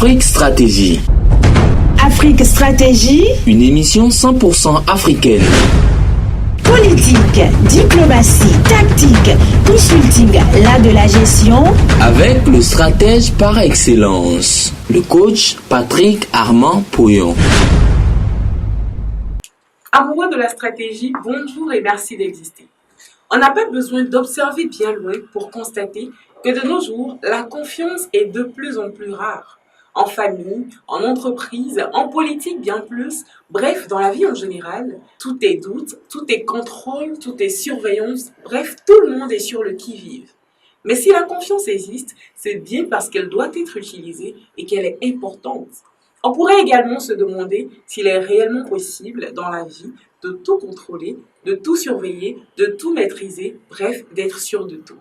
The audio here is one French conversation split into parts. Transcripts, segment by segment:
Afrique Stratégie. Afrique Stratégie. Une émission 100% africaine. Politique, diplomatie, tactique, consulting, l'art de la gestion. Avec le stratège par excellence, le coach Patrick Armand Pouillon. Amoureux de la stratégie, bonjour et merci d'exister. On n'a pas besoin d'observer bien loin pour constater que de nos jours, la confiance est de plus en plus rare. En famille, en entreprise, en politique bien plus, bref, dans la vie en général, tout est doute, tout est contrôle, tout est surveillance, bref, tout le monde est sur le qui-vive. Mais si la confiance existe, c'est bien parce qu'elle doit être utilisée et qu'elle est importante. On pourrait également se demander s'il est réellement possible dans la vie de tout contrôler, de tout surveiller, de tout maîtriser, bref, d'être sûr de tout.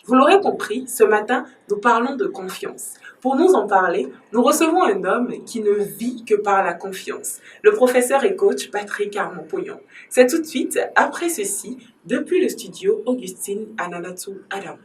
Vous l'aurez compris, ce matin, nous parlons de confiance. Pour nous en parler, nous recevons un homme qui ne vit que par la confiance, le professeur et coach Patrick Armand Pouillon. C'est tout de suite après ceci, depuis le studio Augustine Ananatou Adam.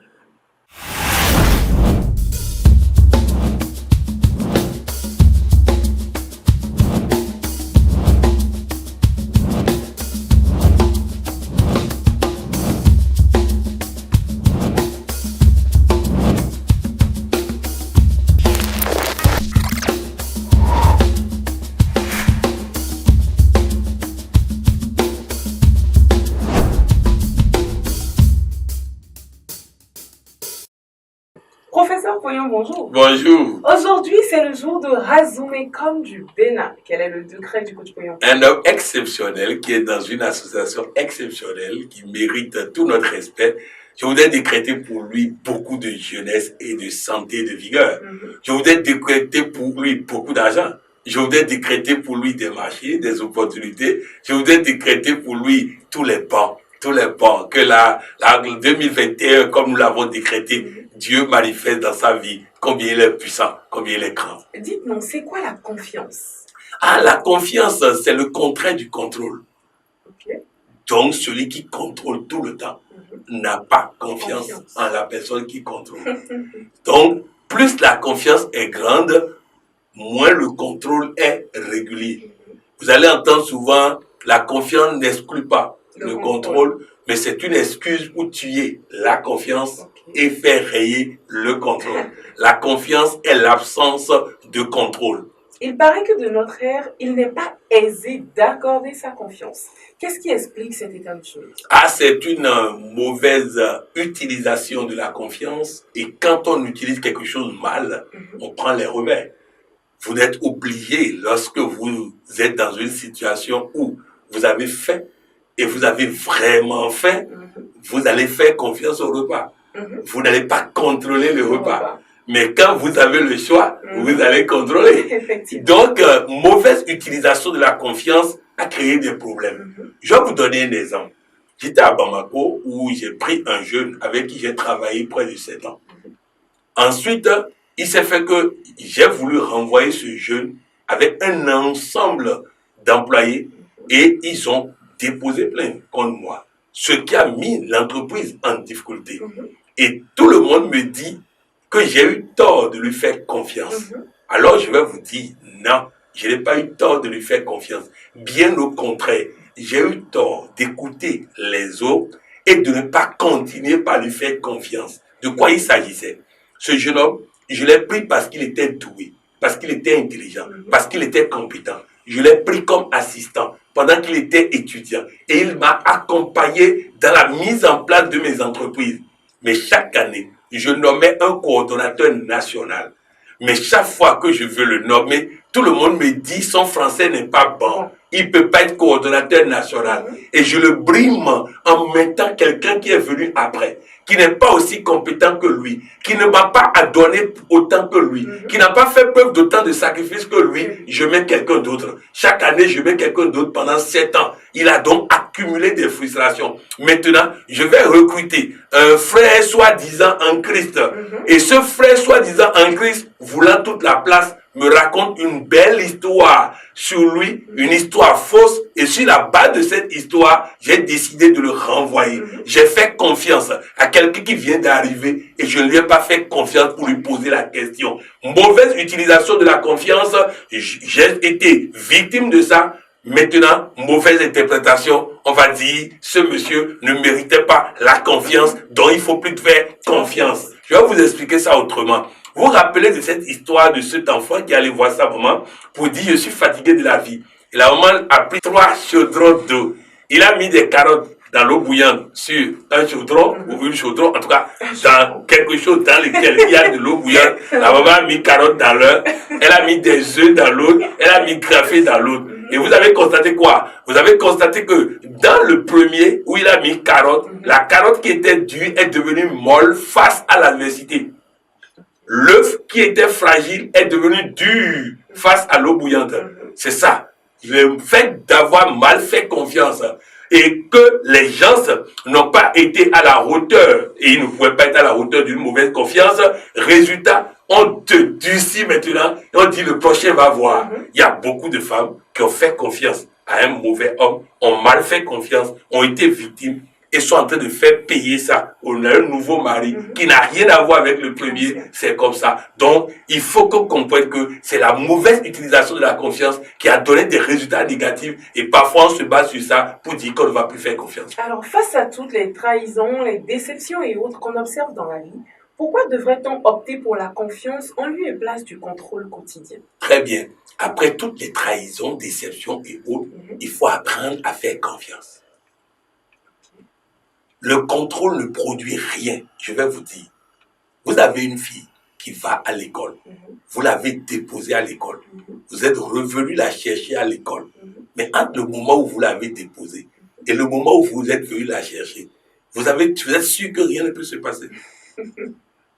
Professeur Pouillon, bonjour. Bonjour. Aujourd'hui, c'est le jour de Razumé comme du Bénin. Quel est le degré du coach Pouillon? Un homme exceptionnel qui est dans une association exceptionnelle qui mérite tout notre respect. Je voudrais décréter pour lui beaucoup de jeunesse et de santé et de vigueur. Je voudrais décréter pour lui beaucoup d'argent. Je voudrais décréter pour lui des marchés, des opportunités. Je voudrais décréter pour lui tous les bons, que la 2021, comme nous l'avons décrété, Dieu manifeste dans sa vie combien il est puissant, combien il est grand. Dites-nous, c'est quoi la confiance? La confiance, c'est le contraire du contrôle. Okay. Donc, celui qui contrôle tout le temps n'a pas confiance en la personne qui contrôle. Donc, plus la confiance est grande, moins le contrôle est régulier. Vous allez entendre souvent, la confiance n'exclut pas le contrôle, mais c'est une excuse pour tuer la confiance et faire rayer le contrôle. La confiance est l'absence de contrôle. Il paraît que de notre ère, il n'est pas aisé d'accorder sa confiance. Qu'est-ce qui explique cet état de choses? C'est une mauvaise utilisation de la confiance, et quand on utilise quelque chose mal, on prend les remèdes. Vous êtes obligé, lorsque vous êtes dans une situation où vous avez faim, et vous avez vraiment faim, vous allez faire confiance au repas. Vous n'allez pas contrôler le repas. Mais quand vous avez le choix, vous allez contrôler. Donc, mauvaise utilisation de la confiance a créé des problèmes. Je vais vous donner un exemple. J'étais à Bamako où j'ai pris un jeune avec qui j'ai travaillé près de 7 ans. Ensuite, il s'est fait que j'ai voulu renvoyer ce jeune avec un ensemble d'employés et ils ont déposé plainte contre moi. Ce qui a mis l'entreprise en difficulté. Et tout le monde me dit que j'ai eu tort de lui faire confiance. Alors je vais vous dire, non, je n'ai pas eu tort de lui faire confiance. Bien au contraire, j'ai eu tort d'écouter les autres et de ne pas continuer par lui faire confiance. De quoi il s'agissait? Ce jeune homme, je l'ai pris parce qu'il était doué, parce qu'il était intelligent, parce qu'il était compétent. Je l'ai pris comme assistant pendant qu'il était étudiant et il m'a accompagné dans la mise en place de mes entreprises. Mais chaque année, je nommais un coordonnateur national. Mais chaque fois que je veux le nommer, tout le monde me dit son français n'est pas bon. Il ne peut pas être coordonnateur national. Et je le brime en mettant quelqu'un qui est venu après, qui n'est pas aussi compétent que lui, qui ne m'a pas donné autant que lui, qui n'a pas fait preuve d'autant de sacrifices que lui. Je mets quelqu'un d'autre. Chaque année, je mets quelqu'un d'autre pendant 7 ans. Il a donc accumulé des frustrations. Maintenant, je vais recruter un frère soi-disant en Christ. Et ce frère soi-disant en Christ, voulant toute la place, me raconte une belle histoire sur lui, une histoire fausse, et sur la base de cette histoire, j'ai décidé de le renvoyer. J'ai fait confiance à quelqu'un qui vient d'arriver et je ne lui ai pas fait confiance pour lui poser la question. Mauvaise utilisation de la confiance, j'ai été victime de ça. Maintenant, mauvaise interprétation, on va dire, ce monsieur ne méritait pas la confiance, donc il faut plus te faire confiance. Je vais vous expliquer ça autrement. Vous vous rappelez de cette histoire de cet enfant qui allait voir sa maman pour dire, je suis fatigué de la vie. Et la maman a pris 3 chaudrons d'eau. Il a mis des carottes dans l'eau bouillante sur un chaudron, ou une chaudron, en tout cas, dans quelque chose dans lequel il y a de l'eau bouillante. La maman a mis carottes dans l'un, elle a mis des œufs dans l'autre, elle a mis café dans l'autre. Et vous avez constaté quoi? Vous avez constaté que dans le premier, où il a mis carotte, la carotte qui était dure est devenue molle face à l'adversité. L'œuf qui était fragile est devenu dur face à l'eau bouillante. C'est ça. Le fait d'avoir mal fait confiance et que les gens n'ont pas été à la hauteur, et ils ne pouvaient pas être à la hauteur d'une mauvaise confiance, résultat, on te durcit maintenant et on dit le prochain va voir. Il y a beaucoup de femmes qui ont fait confiance à un mauvais homme, ont mal fait confiance, ont été victimes et sont en train de faire payer ça. On a un nouveau mari qui n'a rien à voir avec le premier, c'est comme ça. Donc, il faut qu'on comprenne que c'est la mauvaise utilisation de la confiance qui a donné des résultats négatifs et parfois on se base sur ça pour dire qu'on ne va plus faire confiance. Alors, face à toutes les trahisons, les déceptions et autres qu'on observe dans la vie, pourquoi devrait-on opter pour la confiance en lieu et place du contrôle quotidien? Très bien. Après toutes les trahisons, déceptions et autres, il faut apprendre à faire confiance. Le contrôle ne produit rien. Je vais vous dire. Vous avez une fille qui va à l'école. Vous l'avez déposée à l'école. Vous êtes revenu la chercher à l'école. Mais entre le moment où vous l'avez déposée et le moment où vous êtes venu la chercher, vous êtes sûr que rien ne peut se passer.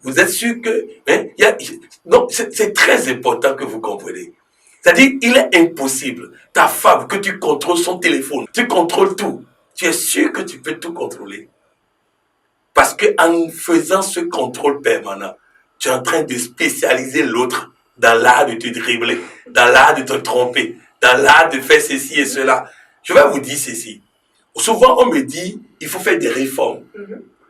Vous êtes sûr que... Donc, c'est très important que vous compreniez. C'est-à-dire, il est impossible, ta femme, que tu contrôles son téléphone, tu contrôles tout. Tu es sûr que tu peux tout contrôler. Parce qu'en faisant ce contrôle permanent, tu es en train de spécialiser l'autre dans l'art de te dribbler, dans l'art de te tromper, dans l'art de faire ceci et cela. Je vais vous dire ceci. Souvent, on me dit, il faut faire des réformes.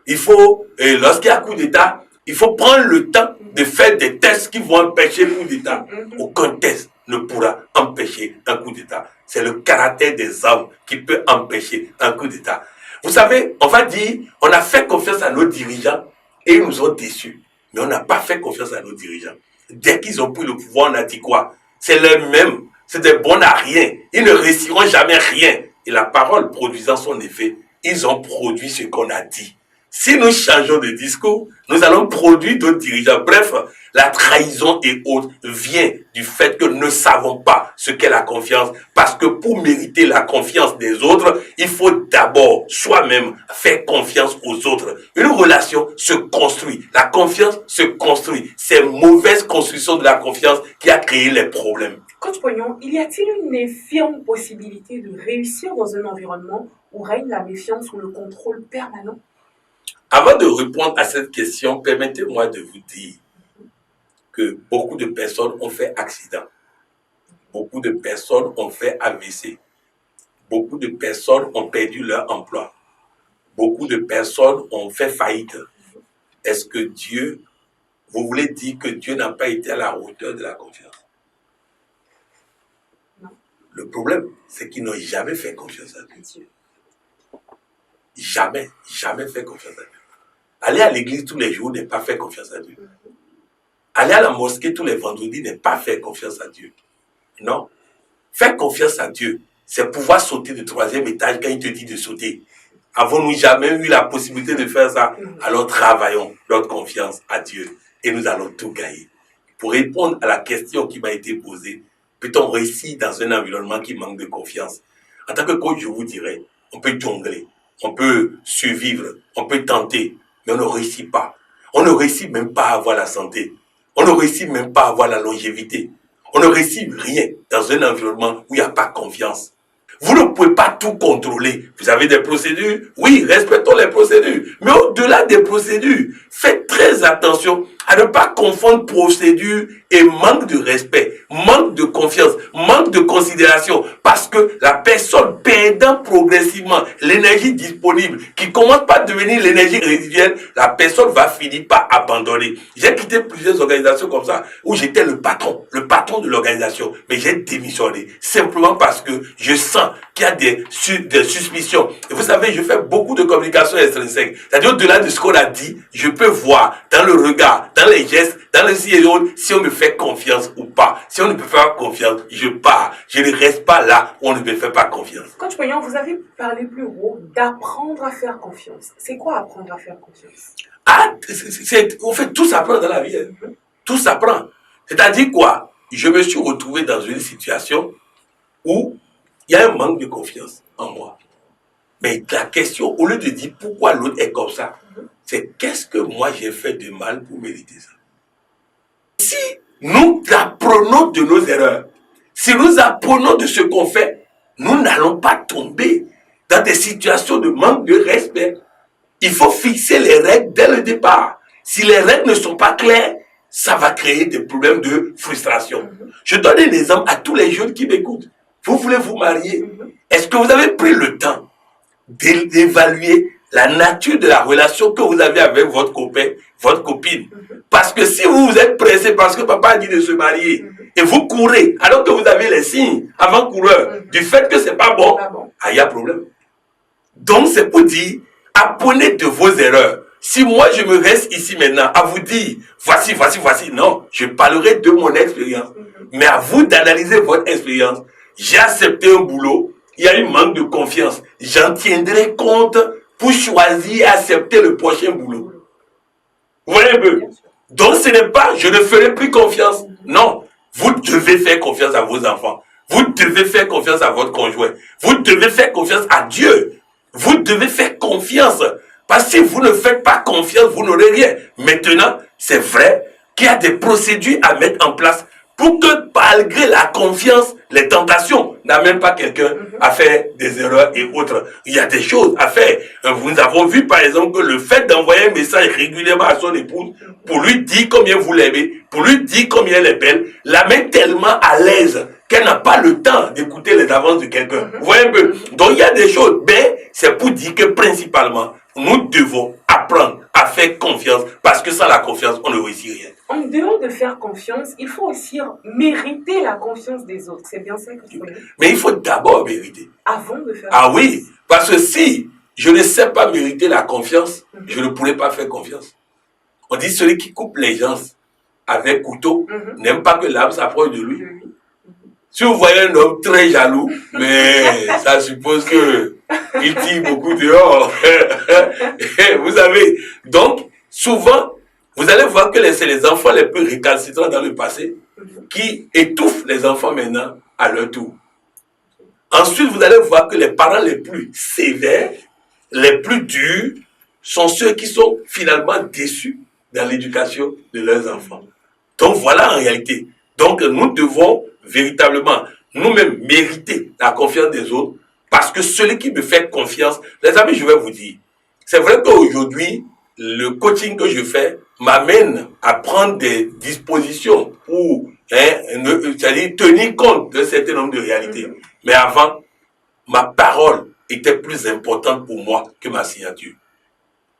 Il faut, lorsqu'il y a un coup d'État, il faut prendre le temps de faire des tests qui vont empêcher le coup d'État. Aucun test ne pourra empêcher un coup d'État. C'est le caractère des hommes qui peut empêcher un coup d'État. Vous savez, on va dire, on a fait confiance à nos dirigeants et ils nous ont déçus. Mais on n'a pas fait confiance à nos dirigeants. Dès qu'ils ont pris le pouvoir, on a dit quoi? C'est les mêmes, c'est des bons à rien. Ils ne réussiront jamais rien. Et la parole produisant son effet, ils ont produit ce qu'on a dit. Si nous changeons de discours, nous allons produire d'autres dirigeants. Bref, la trahison et autres vient du fait que nous ne savons pas ce qu'est la confiance. Parce que pour mériter la confiance des autres, il faut d'abord soi-même faire confiance aux autres. Une relation se construit. La confiance se construit. C'est une mauvaise construction de la confiance qui a créé les problèmes. Coach Pognon, y a-t-il une infime possibilité de réussir dans un environnement où règne la méfiance ou le contrôle permanent? Avant de répondre à cette question, permettez-moi de vous dire que beaucoup de personnes ont fait accident. Beaucoup de personnes ont fait AVC. Beaucoup de personnes ont perdu leur emploi. Beaucoup de personnes ont fait faillite. Est-ce que Dieu, vous voulez dire que Dieu n'a pas été à la hauteur de la confiance? Non. Le problème, c'est qu'ils n'ont jamais fait confiance à Dieu. Jamais fait confiance à Dieu. Aller à l'église tous les jours n'est pas faire confiance à Dieu. Aller à la mosquée tous les vendredis n'est pas faire confiance à Dieu. Non. Faire confiance à Dieu, c'est pouvoir sauter du 3e étage quand il te dit de sauter. Avons-nous jamais eu la possibilité de faire ça? Alors travaillons notre confiance à Dieu et nous allons tout gagner. Pour répondre à la question qui m'a été posée, peut-on réussir dans un environnement qui manque de confiance? En tant que coach, je vous dirais, on peut jongler, on peut survivre, on peut tenter, mais on ne réussit pas. On ne réussit même pas à avoir la santé. On ne réussit même pas à avoir la longévité. On ne réussit rien dans un environnement où il n'y a pas confiance. Vous ne pouvez pas tout contrôler. Vous avez des procédures? Oui, respectons les procédures. Mais au-delà des procédures, faites très attention à ne pas confondre procédure et manque de respect, manque de confiance, manque de considération. Parce que la personne perdant progressivement l'énergie disponible, qui commence par devenir l'énergie résiduelle, la personne va finir par abandonner. J'ai quitté plusieurs organisations comme ça, où j'étais le patron de l'organisation. Mais j'ai démissionné, simplement parce que je sens qu'il y a des suspicions. Et vous savez, je fais beaucoup de communication extrinsèque. C'est-à-dire, au-delà de ce qu'on a dit, je peux voir dans le regard, dans les gestes, dans les signes, si on me fait confiance ou pas. Si on ne me fait pas confiance, je pars. Je ne reste pas là où on ne me fait pas confiance. Coach Pagnon, vous avez parlé plus haut d'apprendre à faire confiance. C'est quoi apprendre à faire confiance? On fait tout s'apprend dans la vie. Hein. Tout s'apprend. C'est-à-dire quoi? Je me suis retrouvé dans une situation où il y a un manque de confiance en moi. Mais la question, au lieu de dire pourquoi l'autre est comme ça, c'est qu'est-ce que moi j'ai fait de mal pour mériter ça? Si nous apprenons de nos erreurs, si nous apprenons de ce qu'on fait, nous n'allons pas tomber dans des situations de manque de respect. Il faut fixer les règles dès le départ. Si les règles ne sont pas claires, ça va créer des problèmes de frustration. Je donne un exemple à tous les jeunes qui m'écoutent. Vous voulez vous marier. Est-ce que vous avez pris le temps d'évaluer la nature de la relation que vous avez avec votre copain, votre copine? Parce que si vous êtes pressé parce que papa a dit de se marier et vous courez alors que vous avez les signes avant-coureurs du fait que c'est pas bon, il y a problème. Donc c'est pour dire, apprenez de vos erreurs. Si moi je me reste ici maintenant à vous dire voici, non, je parlerai de mon expérience. Mais à vous d'analyser votre expérience. J'ai accepté un boulot, il y a eu manque de confiance. J'en tiendrai compte pour choisir et accepter le prochain boulot. Vous voyez un peu? Donc ce n'est pas je ne ferai plus confiance. Non, vous devez faire confiance à vos enfants. Vous devez faire confiance à votre conjoint. Vous devez faire confiance à Dieu. Vous devez faire confiance. Parce que si vous ne faites pas confiance, vous n'aurez rien. Maintenant, c'est vrai qu'il y a des procédures à mettre en place pour que malgré la confiance, les tentations n'amènent pas quelqu'un à faire des erreurs et autres. Il y a des choses à faire. Nous avons vu par exemple que le fait d'envoyer un message régulièrement à son épouse pour lui dire combien vous l'aimez, pour lui dire combien elle est belle, la met tellement à l'aise qu'elle n'a pas le temps d'écouter les avances de quelqu'un. Vous voyez un peu? Donc il y a des choses, mais c'est pour dire que principalement, nous devons apprendre à faire confiance parce que sans la confiance, on ne réussit rien. En dehors de faire confiance, il faut aussi mériter la confiance des autres. C'est bien ça que tu connais? Mais il faut d'abord mériter. Avant de faire confiance. Oui, parce que si je ne sais pas mériter la confiance, je ne pourrai pas faire confiance. On dit celui qui coupe les gens avec couteau n'aime pas que l'âme s'approche de lui. Si vous voyez un homme très jaloux, mais ça suppose que il tire beaucoup dehors. Vous savez, donc, souvent, vous allez voir que c'est les enfants les plus récalcitrants dans le passé qui étouffent les enfants maintenant à leur tour. Ensuite, vous allez voir que les parents les plus sévères, les plus durs, sont ceux qui sont finalement déçus dans l'éducation de leurs enfants. Donc, voilà en réalité. Donc, nous devons véritablement nous-mêmes mériter la confiance des autres parce que celui qui me fait confiance, les amis, je vais vous dire, c'est vrai qu'aujourd'hui, le coaching que je fais m'amène à prendre des dispositions pour c'est-à-dire tenir compte d'un certain nombre de réalités. Mais avant, ma parole était plus importante pour moi que ma signature.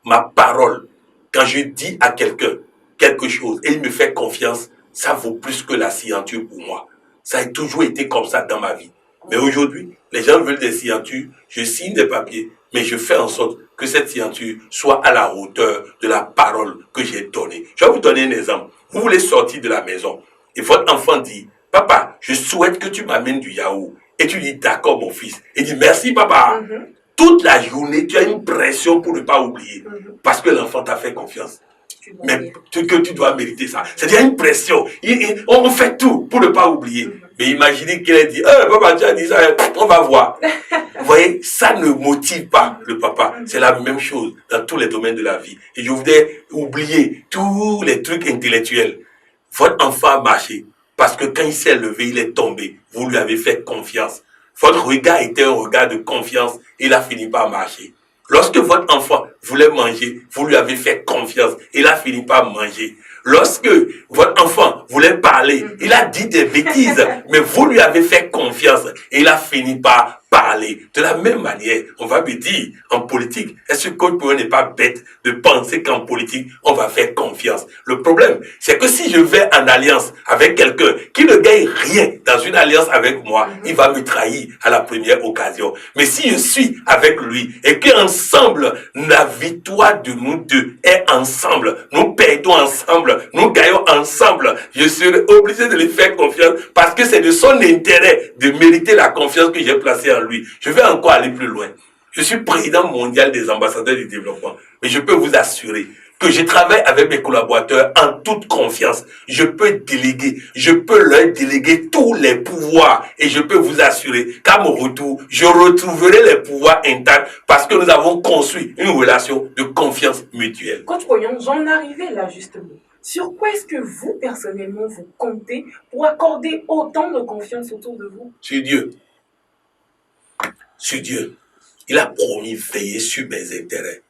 Ma parole, quand je dis à quelqu'un quelque chose et il me fait confiance, ça vaut plus que la signature pour moi. Ça a toujours été comme ça dans ma vie. Mais aujourd'hui, les gens veulent des signatures, je signe des papiers, mais je fais en sorte que cette signature soit à la hauteur de la parole que j'ai donnée. Je vais vous donner un exemple. Vous voulez sortir de la maison et votre enfant dit, « Papa, je souhaite que tu m'amènes du yaourt. » Et tu dis, « D'accord, mon fils. » Il dit, « Merci, papa. » Toute la journée, tu as une pression pour ne pas oublier parce que l'enfant t'a fait confiance. Mais que tu dois mériter ça. C'est-à-dire une pression. On fait tout pour ne pas oublier. Mais imaginez qu'elle dit, papa, tu as dit ça, on va voir. Vous voyez, ça ne motive pas le papa. C'est la même chose dans tous les domaines de la vie. Et je voudrais oublier tous les trucs intellectuels. Votre enfant a marché parce que quand il s'est levé, il est tombé. Vous lui avez fait confiance. Votre regard était un regard de confiance. Il a fini par marcher. Lorsque votre enfant voulait manger, vous lui avez fait confiance. Il a fini par manger. Lorsque votre enfant voulait parler, il a dit des bêtises, mais vous lui avez fait confiance et il a fini par parler. De la même manière, on va me dire, en politique, est-ce que Coach n'est pas bête de penser qu'en politique, on va faire confiance? Le problème, c'est que si je vais en alliance avec quelqu'un qui ne gagne rien dans une alliance avec moi, il va me trahir à la première occasion. Mais si je suis avec lui et qu'ensemble, la victoire de nous deux est ensemble, nous perdons ensemble, nous gagnons ensemble, je serai obligé de lui faire confiance parce que c'est de son intérêt de mériter la confiance que j'ai placée en lui. Je vais encore aller plus loin. Je suis président mondial des ambassadeurs du développement, mais je peux vous assurer que je travaille avec mes collaborateurs en toute confiance. Je peux déléguer, je peux leur déléguer tous les pouvoirs et je peux vous assurer qu'à mon retour, je retrouverai les pouvoirs intacts parce que nous avons construit une relation de confiance mutuelle. Coach Poyon, j'en arrivais là justement. Sur quoi est-ce que vous, personnellement, vous comptez pour accorder autant de confiance autour de vous? Sur Dieu. Sur Dieu. Il a promis veiller sur mes intérêts.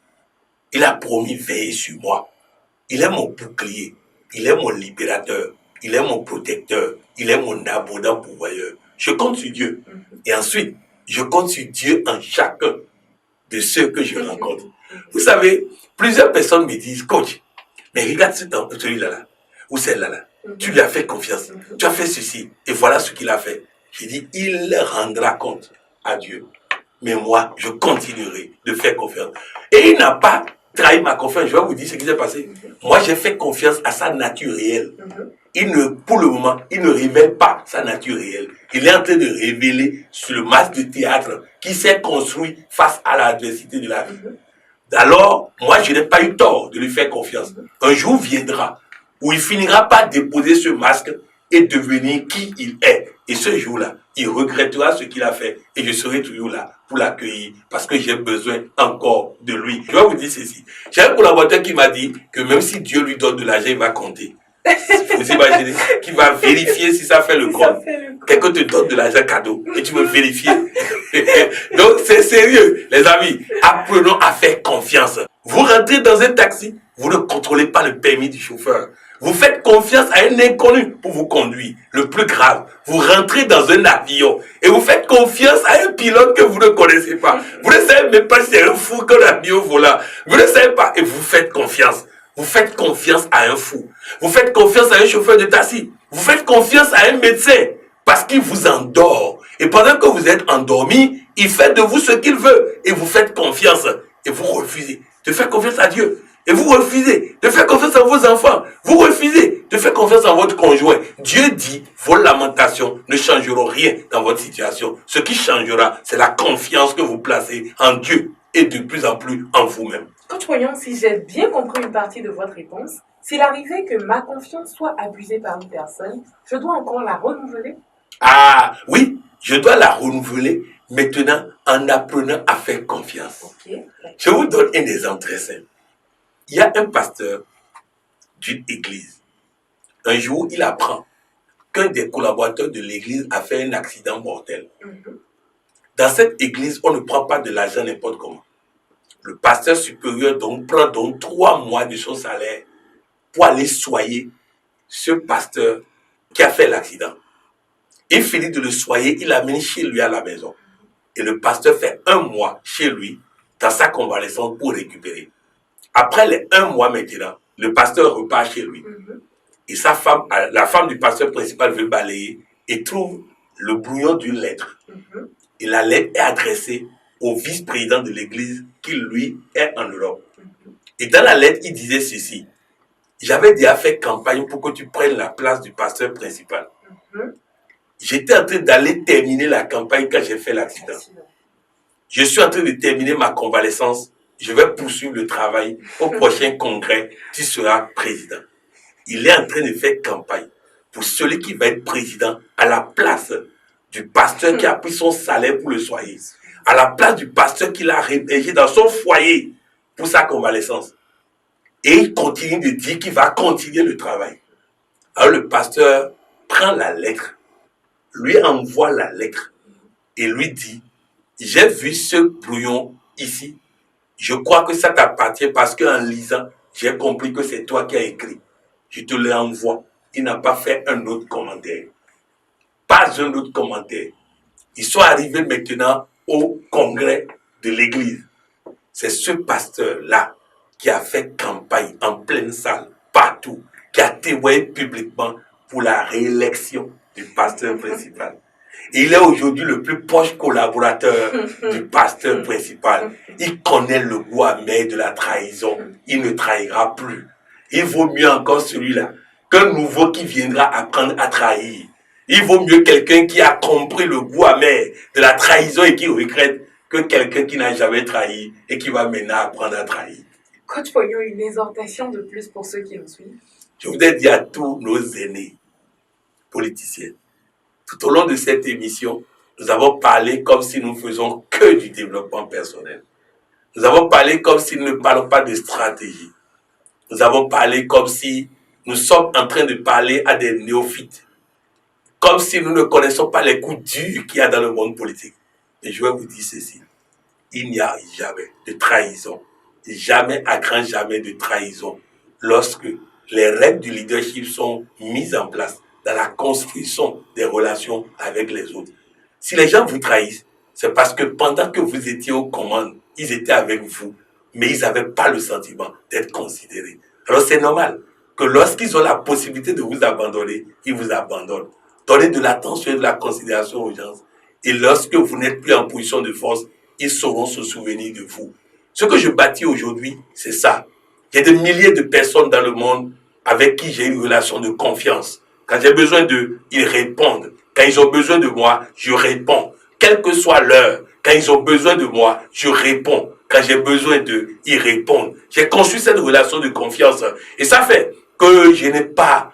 Il a promis veiller sur moi. Il est mon bouclier. Il est mon libérateur. Il est mon protecteur. Il est mon abondant pourvoyeur. Je compte sur Dieu. Et ensuite, je compte sur Dieu en chacun de ceux que je rencontre. Vous savez, plusieurs personnes me disent, coach, mais regarde celui-là, ou celle-là, tu lui as fait confiance. Tu as fait ceci. Et voilà ce qu'il a fait. J'ai dit, il rendra compte à Dieu. Mais moi, je continuerai de faire confiance. Et il n'a pas trahi ma confiance. Je vais vous dire ce qui s'est passé. Moi, j'ai fait confiance à sa nature réelle. Pour le moment, il ne révèle pas sa nature réelle. Il est en train de révéler sur le masque de théâtre qui s'est construit face à l'adversité de la vie. Alors, moi, je n'ai pas eu tort de lui faire confiance. Un jour viendra où il finira par déposer ce masque et devenir qui il est. Et ce jour-là, il regrettera ce qu'il a fait et je serai toujours là pour l'accueillir parce que j'ai besoin encore de lui. Je vais vous dire ceci. J'ai un collaborateur qui m'a dit que même si Dieu lui donne de l'argent, il va compter. Vous imaginez qu'il va vérifier si ça fait le compte. Quelqu'un te donne de l'argent cadeau et tu veux vérifier. Donc c'est sérieux, les amis. Apprenons à faire confiance. Vous rentrez dans un taxi, vous ne contrôlez pas le permis du chauffeur. Vous faites confiance à un inconnu pour vous conduire. Le plus grave, vous rentrez dans un avion et vous faites confiance à un pilote que vous ne connaissez pas. Vous ne savez même pas si c'est un fou que l'avion volant. Vous ne savez pas et vous faites confiance. Vous faites confiance à un fou. Vous faites confiance à un chauffeur de taxi. Vous faites confiance à un médecin parce qu'il vous endort. Et pendant que vous êtes endormi, il fait de vous ce qu'il veut. Et vous faites confiance. Et vous refusez de faire confiance à Dieu. Et vous refusez de faire confiance à vos enfants. Vous refusez de faire confiance à votre conjoint. Dieu dit, vos lamentations ne changeront rien dans votre situation. Ce qui changera, c'est la confiance que vous placez en Dieu et de plus en plus en vous-même. Coach Poyon, si j'ai bien compris une partie de votre réponse, s'il arrivait que ma confiance soit abusée par une personne, je dois encore la renouveler? Ah oui, je dois la renouveler maintenant en apprenant à faire confiance. Okay. Je vous donne un exemple très simple. Il y a un pasteur d'une église. Un jour, il apprend qu'un des collaborateurs de l'église a fait un accident mortel. Dans cette église, on ne prend pas de l'argent n'importe comment. Le pasteur supérieur prend 3 mois de son salaire pour aller soigner ce pasteur qui a fait l'accident. Il finit de le soigner, il l'amène chez lui à la maison. Et le pasteur fait 1 mois chez lui dans sa convalescence pour récupérer. Après les 1 mois maintenant, le pasteur repart chez lui. Et sa femme, la femme du pasteur principal veut balayer et trouve le brouillon d'une lettre. Et la lettre est adressée au vice-président de l'église qui, lui, est en Europe. Et dans la lettre, il disait ceci. J'avais déjà fait campagne pour que tu prennes la place du pasteur principal. J'étais en train d'aller terminer la campagne quand j'ai fait l'accident. Je suis en train de terminer ma convalescence. Je vais poursuivre le travail. Au prochain congrès, tu seras président. Il est en train de faire campagne pour celui qui va être président à la place du pasteur qui a pris son salaire pour le soigner. À la place du pasteur qui l'a hébergé dans son foyer pour sa convalescence. Et il continue de dire qu'il va continuer le travail. Alors le pasteur prend la lettre, lui envoie la lettre et lui dit, j'ai vu ce brouillon ici. Je crois que ça t'appartient parce qu'en lisant, j'ai compris que c'est toi qui as écrit. Je te l'envoie. Il n'a pas fait un autre commentaire. Pas un autre commentaire. Ils sont arrivés maintenant au congrès de l'église. C'est ce pasteur-là qui a fait campagne en pleine salle, partout, qui a témoigné publiquement pour la réélection du pasteur principal. Et il est aujourd'hui le plus proche collaborateur du pasteur principal. Il connaît le goût amer de la trahison. Il ne trahira plus. Il vaut mieux encore celui-là qu'un nouveau qui viendra apprendre à trahir. Il vaut mieux quelqu'un qui a compris le goût amer de la trahison et qui regrette que quelqu'un qui n'a jamais trahi et qui va maintenant apprendre à trahir. Coach Pognon, une exhortation de plus pour ceux qui nous suivent. Je voudrais dire à tous nos aînés politiciens, tout au long de cette émission, nous avons parlé comme si nous ne faisons que du développement personnel. Nous avons parlé comme si nous ne parlons pas de stratégie. Nous avons parlé comme si nous sommes en train de parler à des néophytes. Comme si nous ne connaissons pas les coups durs qu'il y a dans le monde politique. Et je vais vous dire ceci. Il n'y a jamais de trahison. Jamais, à grand jamais de trahison. Lorsque les règles du leadership sont mises en place dans la construction des relations avec les autres. Si les gens vous trahissent, c'est parce que pendant que vous étiez aux commandes, ils étaient avec vous, mais ils n'avaient pas le sentiment d'être considérés. Alors c'est normal que lorsqu'ils ont la possibilité de vous abandonner, ils vous abandonnent. Donnez de l'attention et de la considération aux gens. Et lorsque vous n'êtes plus en position de force, ils sauront se souvenir de vous. Ce que je bâtis aujourd'hui, c'est ça. Il y a des milliers de personnes dans le monde avec qui j'ai une relation de confiance. Quand j'ai besoin d'eux, ils répondent. Quand ils ont besoin de moi, je réponds. Quelle que soit l'heure, quand ils ont besoin de moi, je réponds. Quand j'ai besoin d'eux, ils répondent. J'ai construit cette relation de confiance. Et ça fait que je n'ai pas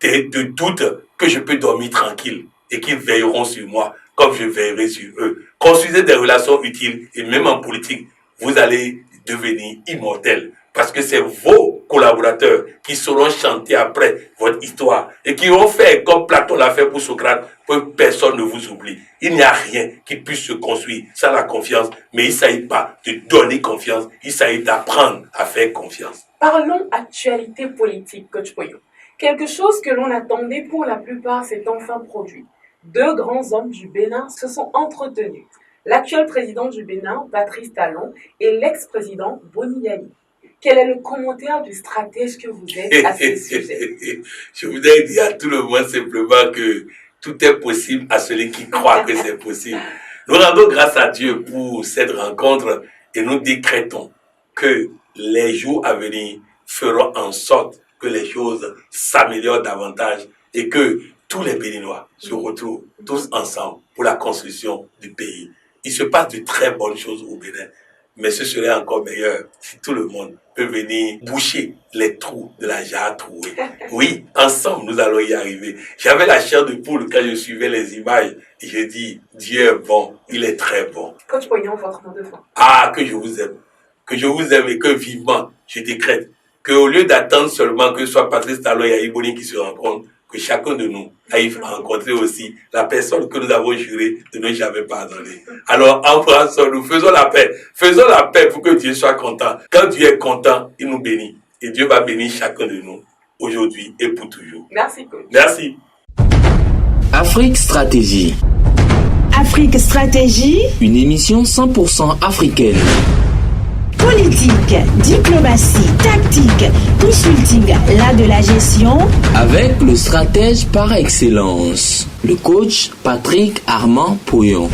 de doute que je peux dormir tranquille et qu'ils veilleront sur moi comme je veillerai sur eux. Construisez des relations utiles et même en politique, vous allez devenir immortel parce que c'est vos collaborateurs qui sauront chanter après votre histoire et qui vont faire comme Platon l'a fait pour Socrate, que personne ne vous oublie. Il n'y a rien qui puisse se construire sans la confiance, mais il ne s'agit pas de donner confiance, il s'agit d'apprendre à faire confiance. Parlons actualité politique, Coach Pognon. Quelque chose que l'on attendait pour la plupart s'est enfin produit. Deux grands hommes du Bénin se sont entretenus. L'actuel président du Bénin, Patrice Talon, et l'ex-président Boni Yayi. Quel est le commentaire du stratège que vous êtes à ce sujet? Je voudrais dire à tout le monde simplement que tout est possible à celui qui croit que c'est possible. Nous rendons grâce à Dieu pour cette rencontre et nous décrétons que les jours à venir feront en sorte que les choses s'améliorent davantage et que tous les Béninois se retrouvent tous ensemble pour la construction du pays. Il se passe de très bonnes choses au Bénin, mais ce serait encore meilleur si tout le monde peut venir boucher les trous de la jarre trouée. Oui, ensemble, nous allons y arriver. J'avais la chair de poule quand je suivais les images et je dis, Dieu est bon, il est très bon. Coach Pognon, votre mot de fin. Ah, que je vous aime. Que je vous aime et que vivement, je décrète qu'au lieu d'attendre seulement que ce soit Patrice Talon et Yayi Boni qui se rencontrent, que chacun de nous aille rencontrer aussi la personne que nous avons juré de ne jamais pardonner. Alors, embrassons-nous, faisons la paix. Faisons la paix pour que Dieu soit content. Quand Dieu est content, il nous bénit. Et Dieu va bénir chacun de nous, aujourd'hui et pour toujours. Merci, coach. Merci. Afrique Stratégie. Afrique Stratégie. Une émission 100% africaine. Politique, diplomatie, tactique, consulting, l'art de la gestion. Avec le stratège par excellence, le coach Patrick Armand Pouillon.